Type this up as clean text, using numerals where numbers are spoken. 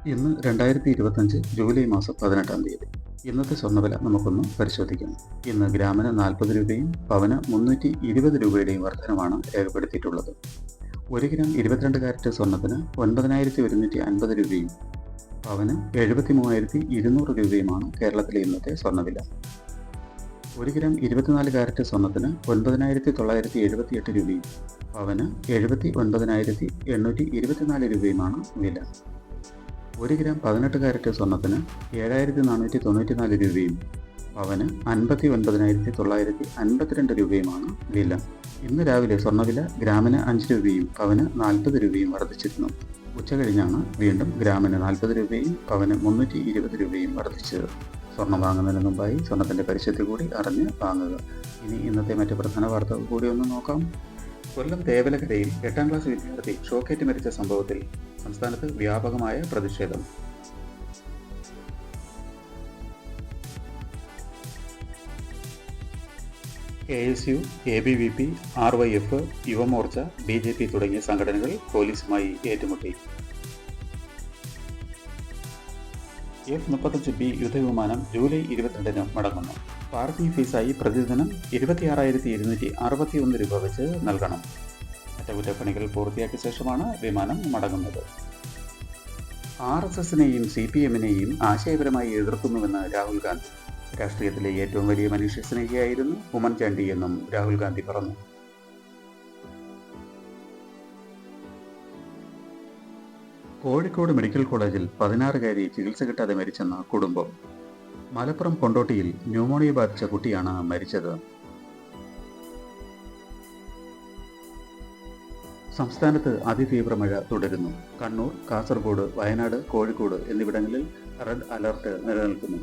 ഇന്ന് 2025 ജൂലൈ മാസം 18-ാം തീയതി. ഇന്നത്തെ സ്വർണ്ണവില നമുക്കൊന്ന് പരിശോധിക്കാം. ഇന്ന് ഗ്രാമിന് 40 രൂപയും പവന് 320 രൂപയുടെയും വർധനമാണ് രേഖപ്പെടുത്തിയിട്ടുള്ളത്. 1 ഗ്രാം 22 കാരറ്റ് സ്വർണ്ണത്തിന് 9,150 രൂപയും പവന് 73,200 രൂപയുമാണ് കേരളത്തിലെ ഇന്നത്തെ സ്വർണ്ണവില. 1 ഗ്രാം 24 കാരറ്റ് സ്വർണ്ണത്തിന് 9,978 രൂപയും പവന് 79,824 രൂപയുമാണ് വില. 1 ഗ്രാം 18 കാരറ്റ് സ്വർണ്ണത്തിന് 7,494 രൂപയും പവന് 59,952 രൂപയുമാണ് വില. ഇന്ന് രാവിലെ സ്വർണ്ണവില ഗ്രാമിന് 5 രൂപയും പവന് 40 രൂപയും വർദ്ധിച്ചിരുന്നു. ഉച്ചകഴിഞ്ഞാണ് വീണ്ടും ഗ്രാമിന് 40 രൂപയും പവന് 320 രൂപയും വർദ്ധിച്ചത്. സ്വർണം വാങ്ങുന്നതിന് മുമ്പായി സ്വർണത്തിൻ്റെ പരിശുദ്ധി കൂടി അറിഞ്ഞ് വാങ്ങുക. ഇനി ഇന്നത്തെ മറ്റ് പ്രധാന വാർത്തകൾ കൂടി ഒന്ന് നോക്കാം. കൊല്ലം തേവലക്കരയിൽ 8-ാം ക്ലാസ് വിദ്യാർത്ഥി ഷോക്കേറ്റ് മരിച്ച സംഭവത്തിൽ സംസ്ഥാനത്ത് വ്യാപകമായ പ്രതിഷേധം. KSU, ABVP, RYF, Yuva Morcha, BJP തുടങ്ങിയ സംഘടനകൾ പോലീസുമായി ഏറ്റുമുട്ടി. F-35B യുദ്ധവിമാനം ജൂലൈ 22-ന് മടങ്ങുന്നു. പാർട്ടി ഫീസായി പ്രതിദിനം 26,261 രൂപ വെച്ച് നൽകണം. അറ്റകുറ്റപ്പണികൾ പൂർത്തിയാക്കിയ ശേഷമാണ് വിമാനം മടങ്ങുന്നത്. RSSനെയും CPMനെയും ആശയപരമായി എതിർക്കുന്നുവെന്ന് രാഹുൽ ഗാന്ധി. രാഷ്ട്രീയത്തിലെ ഏറ്റവും വലിയ മനുഷ്യസ്നേഹിയായിരുന്നു ഉമ്മൻചാണ്ടി എന്നും രാഹുൽ ഗാന്ധി പറഞ്ഞു. കോഴിക്കോട് മെഡിക്കൽ കോളേജിൽ 16-കാരി ചികിത്സ കിട്ടാതെ മരിച്ചെന്ന കുടുംബം. മലപ്പുറം കൊണ്ടോട്ടിയിൽ ന്യൂമോണിയ ബാധിച്ച കുട്ടിയാണ് മരിച്ചത്. സംസ്ഥാനത്ത് അതിതീവ്ര മഴ തുടരുന്നു. കണ്ണൂർ, കാസർഗോഡ്, വയനാട്, കോഴിക്കോട് എന്നിവിടങ്ങളിൽ റെഡ് അലർട്ട് നിലനിൽക്കുന്നു.